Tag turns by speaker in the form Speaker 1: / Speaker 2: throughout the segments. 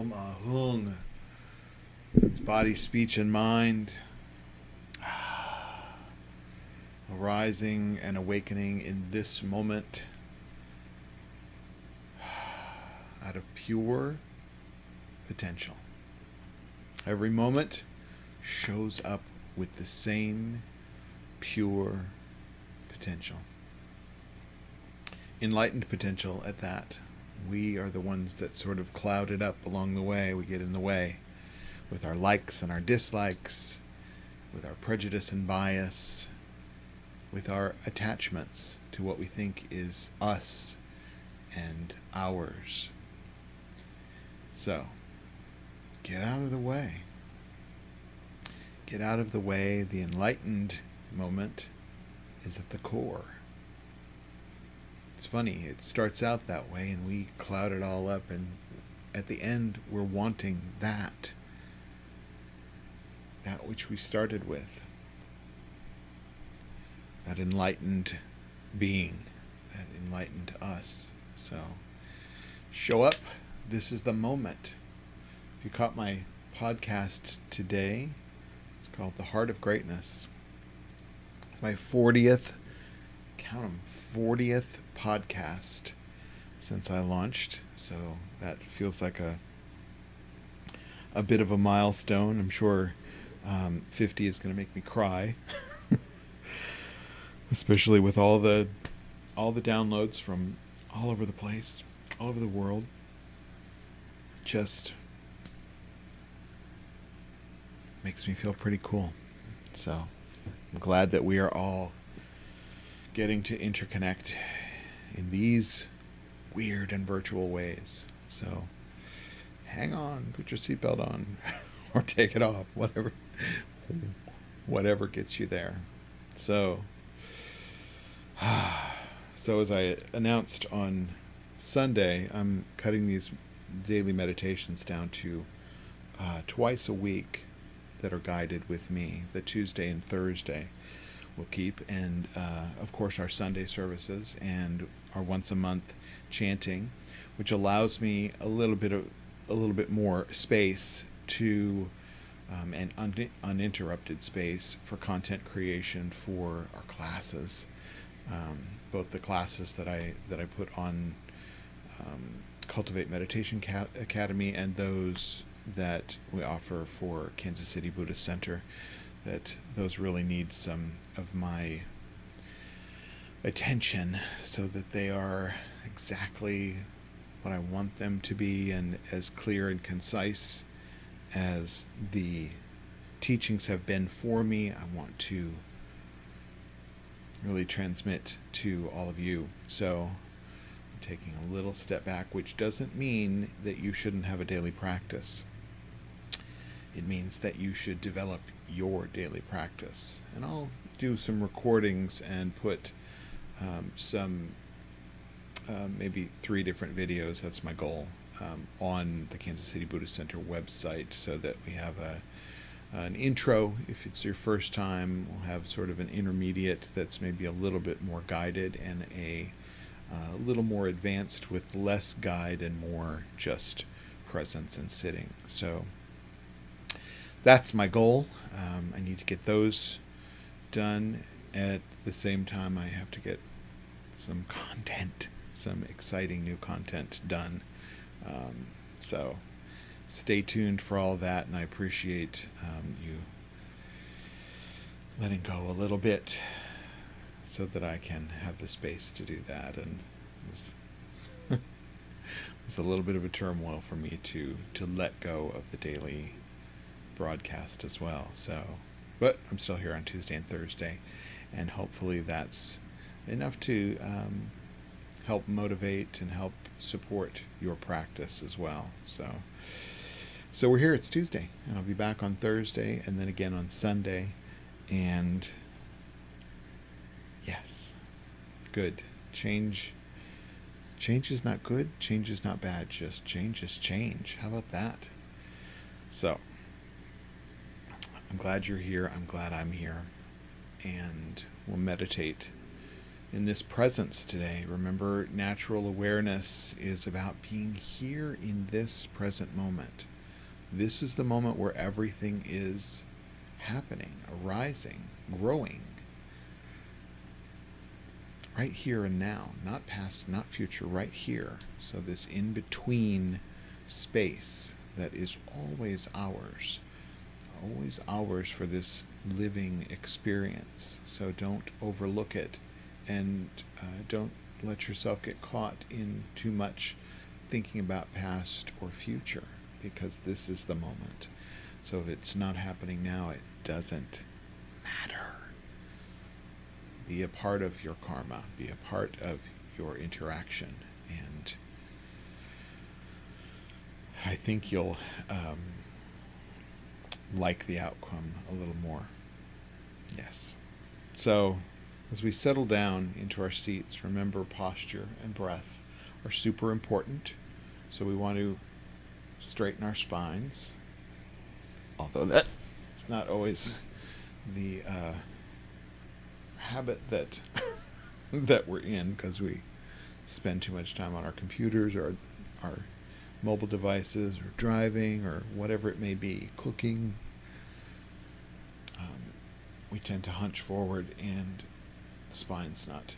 Speaker 1: Om Ahung. It's body, speech, and mind. Arising and awakening in this moment out of pure potential. Every moment shows up with the same pure potential. Enlightened potential at that. We are the ones that sort of cloud it up along the way. We get in the way with our likes and our dislikes, with our prejudice and bias, with our attachments to what we think is us and ours. So, get out of the way. Get out of the way. The enlightened moment is at the core. It's funny, it starts out that way and we cloud it all up, and at the end we're wanting that which we started with. That enlightened being, that enlightened us. So, show up. This is the moment. If you caught my podcast today, it's called The Heart of Greatness. My 40th, count them, 40th podcast since I launched. So that feels like a bit of a milestone. I'm sure 50 is going to make me cry, especially with all the downloads from all over the place, all over the world. Just makes me feel pretty cool. So I'm glad that we are all getting to interconnect in these weird and virtual ways. So hang on, put your seatbelt on, or take it off, whatever gets you there. So as I announced on Sunday, I'm cutting these daily meditations down to twice a week that are guided with me. The Tuesday and Thursday we'll keep, and of course our Sunday services and our once a month chanting, which allows me a little bit more space to and uninterrupted space for content creation for our classes, both the classes that I put on Cultivate Meditation Academy and those that we offer for Kansas City Buddhist Center. That those really need some of my attention so that they are exactly what I want them to be, and as clear and concise as the teachings have been for me, I want to really transmit to all of you. So I'm taking a little step back, which doesn't mean that you shouldn't have a daily practice. It means that you should develop your daily practice. And I'll do some recordings and put some maybe 3 different videos, that's my goal, on the Kansas City Buddhist Center website, so that we have an intro if it's your first time. We'll have sort of an intermediate that's maybe a little bit more guided, and a little more advanced with less guide and more just presence and sitting. So that's my goal. I need to get those done. At the same time, I have to get some content, some exciting new content done. So stay tuned for all that, and I appreciate you letting go a little bit so that I can have the space to do that. And it was a little bit of a turmoil for me to let go of the daily broadcast as well. So, but I'm still here on Tuesday and Thursday, and hopefully that's enough to help motivate and help support your practice as well. So we're here. It's Tuesday, and I'll be back on Thursday, and then again on Sunday. And yes, good. Change is not good. Change is not bad. Just change is change. How about that? So I'm glad you're here. I'm glad I'm here. And we'll meditate in this presence today. Remember, natural awareness is about being here in this present moment. This is the moment where everything is happening, arising, growing. Right here and now, not past, not future, right here. So this in-between space that is always ours for this living experience. So don't overlook it, and don't let yourself get caught in too much thinking about past or future, because this is the moment. So if it's not happening now, it doesn't matter. Be a part of your karma, be a part of your interaction, and I think you'll like the outcome a little more. Yes. So as we settle down into our seats, remember posture and breath are super important. So we want to straighten our spines, although that's not always the habit that that we're in, because we spend too much time on our computers or our mobile devices, or driving, or whatever it may be, cooking. We tend to hunch forward and the spine's not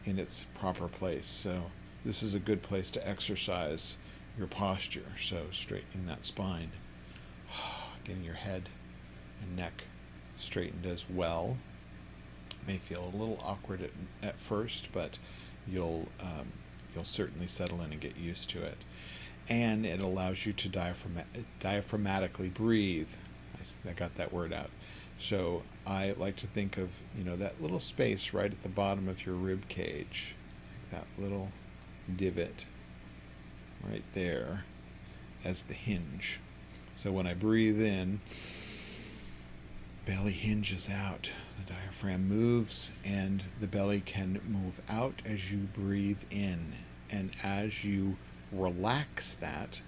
Speaker 1: in its proper place. So this is a good place to exercise your posture. So straightening that spine, getting your head and neck straightened as well. May feel a little awkward at first, but you'll certainly settle in and get used to it. And it allows you to diaphragmatically breathe. I got that word out. So I like to think of, that little space right at the bottom of your rib cage, like that little divot right there, as the hinge. So when I breathe in, belly hinges out, the diaphragm moves, and the belly can move out as you breathe in. And as you relax that,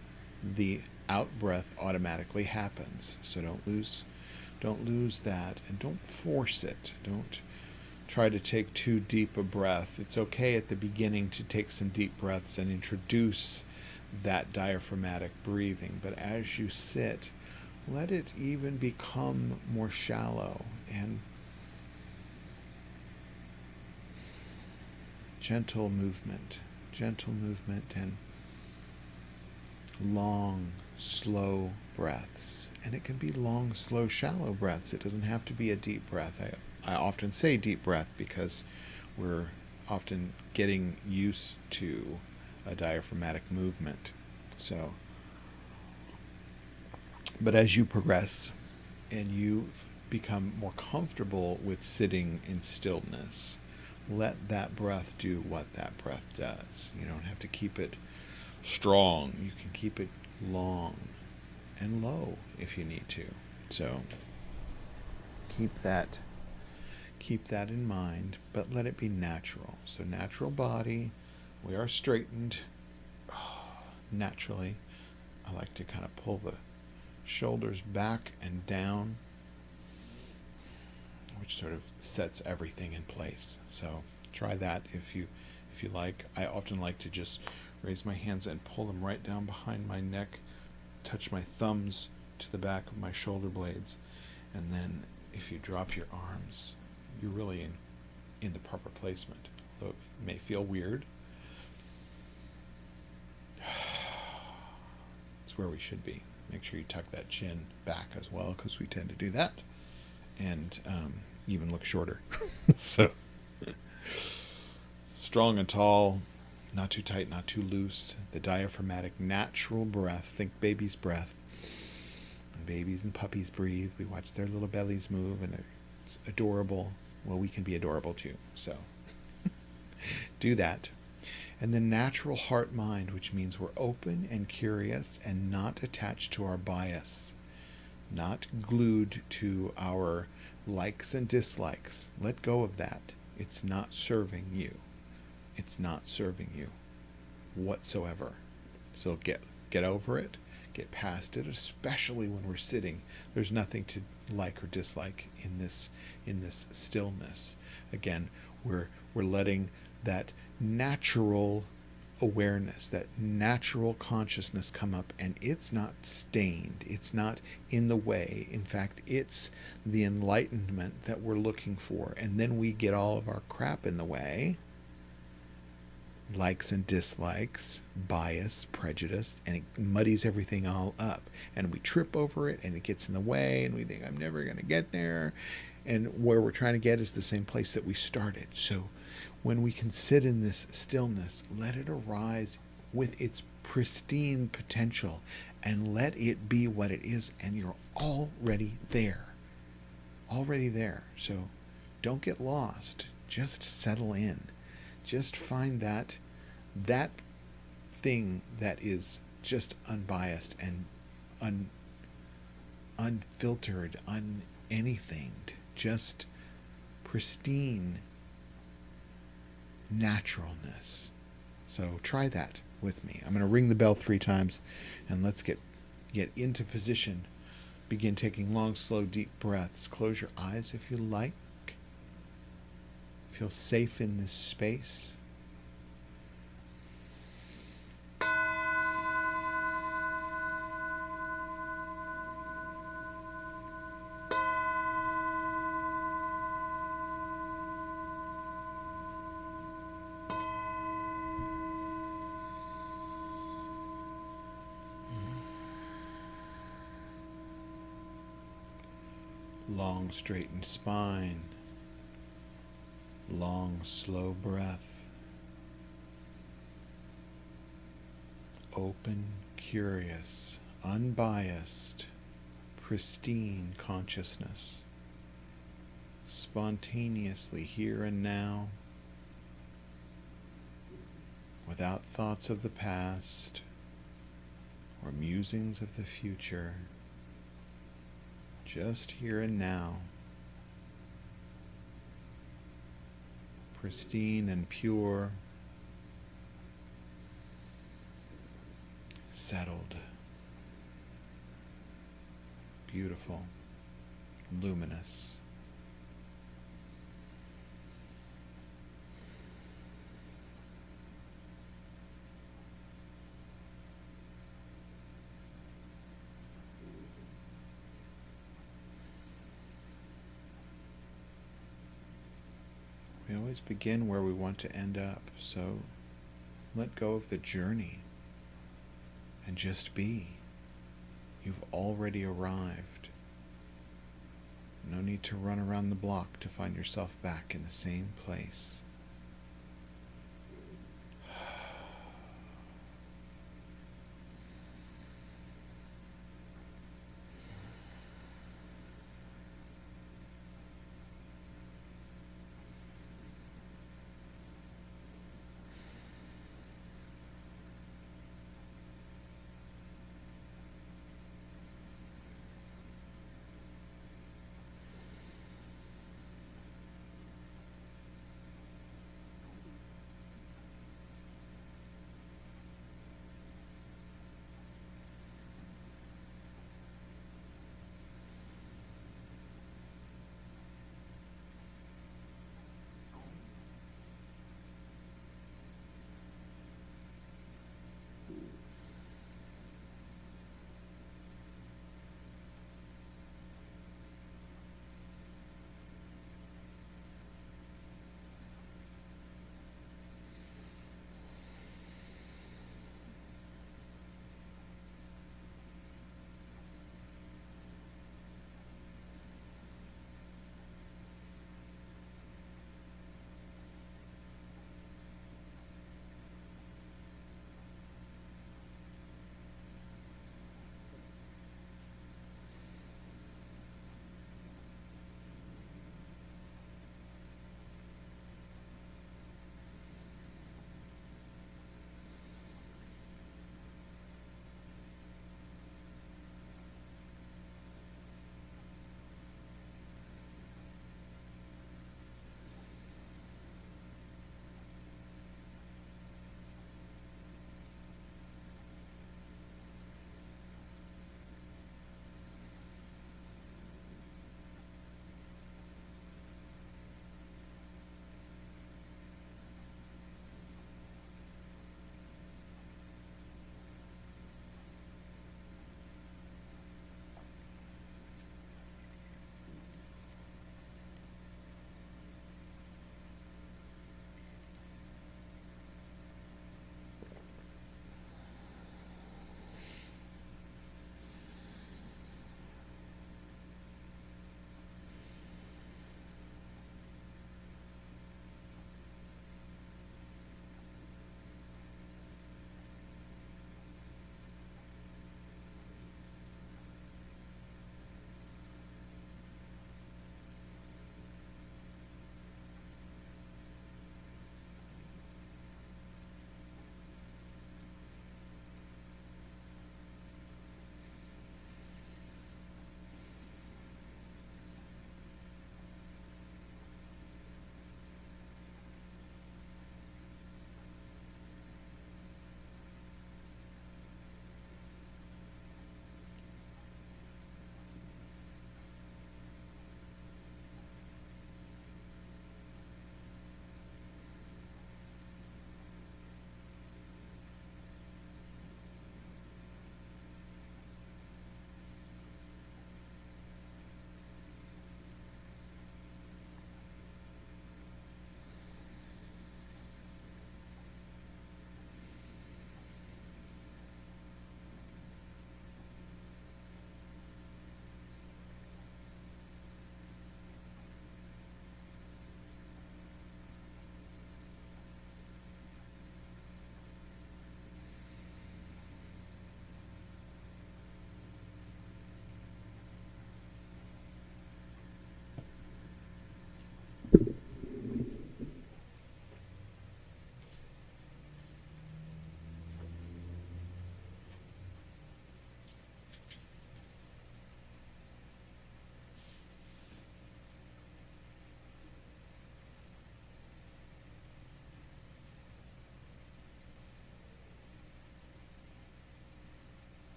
Speaker 1: the out breath automatically happens. So don't lose that, and don't force it. Don't try to take too deep a breath. It's okay at the beginning to take some deep breaths and introduce that diaphragmatic breathing, but as you sit, let it even become more shallow and gentle movement, and long, slow breaths. And it can be long, slow, shallow breaths. It doesn't have to be a deep breath. I often say deep breath because we're often getting used to a diaphragmatic movement. So, but as you progress and you become more comfortable with sitting in stillness, let that breath do what that breath does. You don't have to keep it strong. You can keep it long and low if you need to. So keep that in mind, but let it be natural. So natural body, we are straightened naturally. I like to kind of pull the shoulders back and down, which sort of sets everything in place. So try that if you like. I often like to just raise my hands and pull them right down behind my neck, touch my thumbs to the back of my shoulder blades, and then if you drop your arms, you're really in the proper placement. Although it may feel weird, it's where we should be. Make sure you tuck that chin back as well, because we tend to do that, and even look shorter. So strong and tall, not too tight, not too loose. The diaphragmatic natural breath. Think baby's breath. When babies and puppies breathe, we watch their little bellies move, and it's adorable. Well, we can be adorable too. So do that. And the natural heart mind, which means we're open and curious and not attached to our bias, not glued to our likes and dislikes. Let go of that. It's not serving you. It's not serving you whatsoever. So get over it, get past it, especially when we're sitting. There's nothing to like or dislike in this stillness. Again, We're letting that natural awareness, that natural consciousness come up, and it's not stained, it's not in the way. In fact, it's the enlightenment that we're looking for. And then we get all of our crap in the way, likes and dislikes, bias, prejudice, and it muddies everything all up. And we trip over it, and it gets in the way, and we think, I'm never going to get there. And where we're trying to get is the same place that we started. So when we can sit in this stillness, let it arise with its pristine potential, and let it be what it is, and you're already there. Already there. So don't get lost. Just settle in. Just find that thing that is just unbiased and unfiltered, anythinged, just pristine naturalness. So try that with me. I'm going to ring the bell 3 times, and let's get into position. Begin taking long, slow, deep breaths. Close your eyes if you like. Feel safe in this space. Long, straightened spine. Long, slow breath. Open, curious, unbiased, pristine consciousness. Spontaneously here and now, without thoughts of the past or musings of the future. Just here and now. Pristine and pure. Settled. Beautiful. Luminous. We always begin where we want to end up, so let go of the journey and just be. You've already arrived. No need to run around the block to find yourself back in the same place.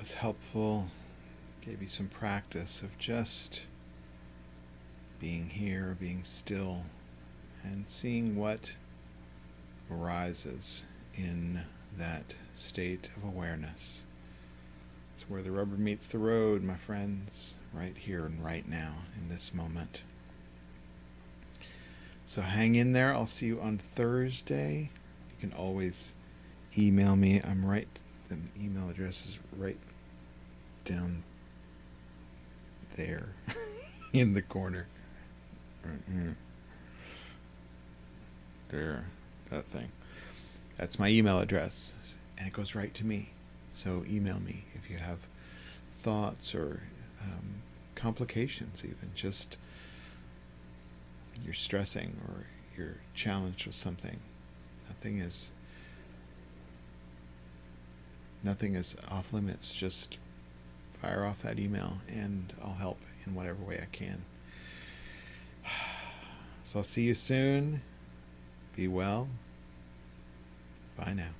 Speaker 1: was helpful, gave you some practice of just being here, being still, and seeing what arises in that state of awareness. It's where the rubber meets the road, my friends, right here and right now, in this moment. So hang in there. I'll see you on Thursday. You can always email me. The email address is right down there in the corner. Right here. There, that thing. That's my email address, and it goes right to me. So email me if you have thoughts or complications, even just you're stressing or you're challenged with something. Nothing is off limits. Just fire off that email and I'll help in whatever way I can. So I'll see you soon. Be well. Bye now.